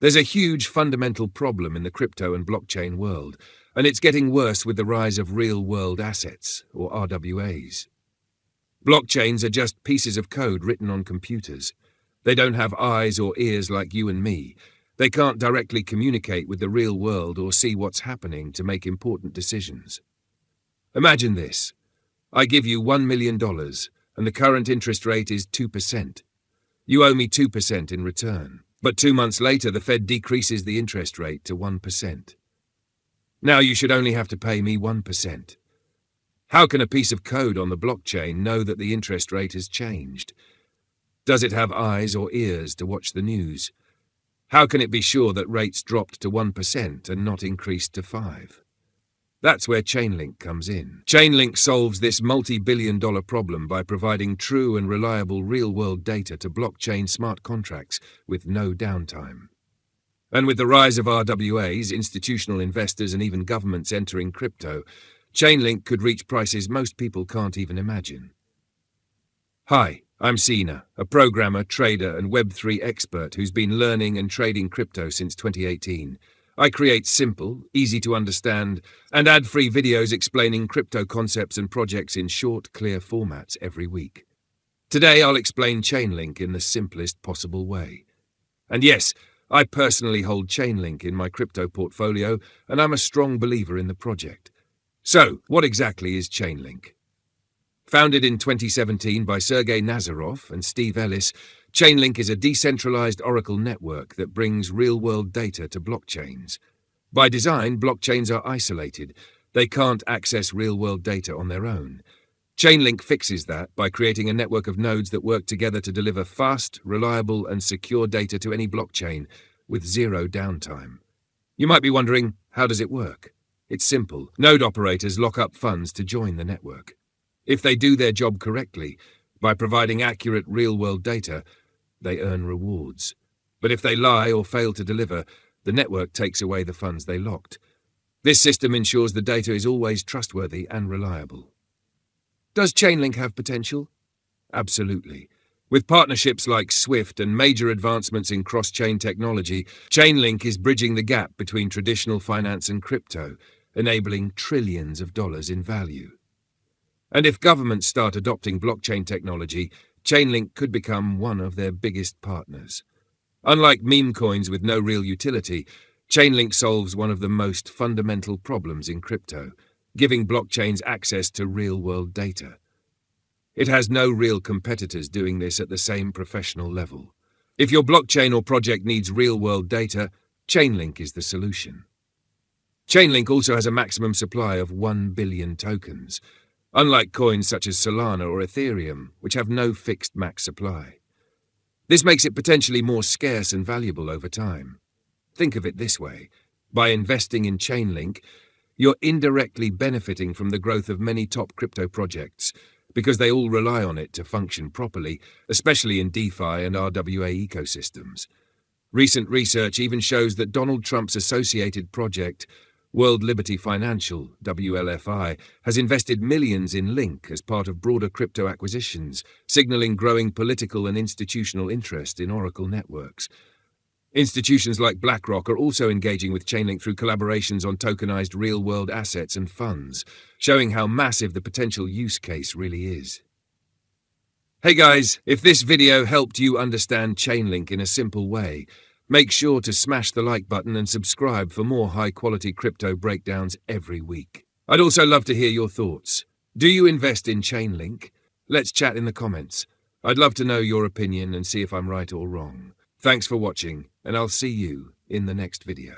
There's a huge fundamental problem in the crypto and blockchain world, and it's getting worse with the rise of real-world assets, or RWAs. Blockchains are just pieces of code written on computers. They don't have eyes or ears like you and me. They can't directly communicate with the real world or see what's happening to make important decisions. Imagine this. I give you $1 million, and the current interest rate is 2%. You owe me 2% in return. But 2 months later, the Fed decreases the interest rate to 1%. Now you should only have to pay me 1%. How can a piece of code on the blockchain know that the interest rate has changed? Does it have eyes or ears to watch the news? How can it be sure that rates dropped to 1% and not increased to 5%? That's where Chainlink comes in. Chainlink solves this multi-billion-dollar problem by providing true and reliable real-world data to blockchain smart contracts with no downtime. And with the rise of RWAs, institutional investors and even governments entering crypto, Chainlink could reach prices most people can't even imagine. Hi, I'm Sina, a programmer, trader, and Web3 expert who's been learning and trading crypto since 2018. I create simple, easy-to-understand, and ad-free videos explaining crypto concepts and projects in short, clear formats every week. Today, I'll explain Chainlink in the simplest possible way. And yes, I personally hold Chainlink in my crypto portfolio, and I'm a strong believer in the project. So, what exactly is Chainlink? Founded in 2017 by Sergey Nazarov and Steve Ellis, Chainlink is a decentralized Oracle network that brings real-world data to blockchains. By design, blockchains are isolated. They can't access real-world data on their own. Chainlink fixes that by creating a network of nodes that work together to deliver fast, reliable, and secure data to any blockchain with zero downtime. You might be wondering, how does it work? It's simple. Node operators lock up funds to join the network. If they do their job correctly, by providing accurate real-world data, they earn rewards. But if they lie or fail to deliver, the network takes away the funds they locked. This system ensures the data is always trustworthy and reliable. Does Chainlink have potential? Absolutely. With partnerships like Swift and major advancements in cross-chain technology, Chainlink is bridging the gap between traditional finance and crypto, enabling trillions of dollars in value. And if governments start adopting blockchain technology, Chainlink could become one of their biggest partners. Unlike meme coins with no real utility, Chainlink solves one of the most fundamental problems in crypto, giving blockchains access to real-world data. It has no real competitors doing this at the same professional level. If your blockchain or project needs real-world data, Chainlink is the solution. Chainlink also has a maximum supply of 1 billion tokens, unlike coins such as Solana or Ethereum, which have no fixed max supply. This makes it potentially more scarce and valuable over time. Think of it this way. By investing in Chainlink, you're indirectly benefiting from the growth of many top crypto projects because they all rely on it to function properly, especially in DeFi and RWA ecosystems. Recent research even shows that Donald Trump's associated project, World Liberty Financial, WLFI, has invested millions in Link as part of broader crypto acquisitions, signaling growing political and institutional interest in Oracle networks. Institutions like BlackRock are also engaging with Chainlink through collaborations on tokenized real-world assets and funds, showing how massive the potential use case really is. Hey guys, if this video helped you understand Chainlink in a simple way, make sure to smash the like button and subscribe for more high-quality crypto breakdowns every week. I'd also love to hear your thoughts. Do you invest in Chainlink? Let's chat in the comments. I'd love to know your opinion and see if I'm right or wrong. Thanks for watching, and I'll see you in the next video.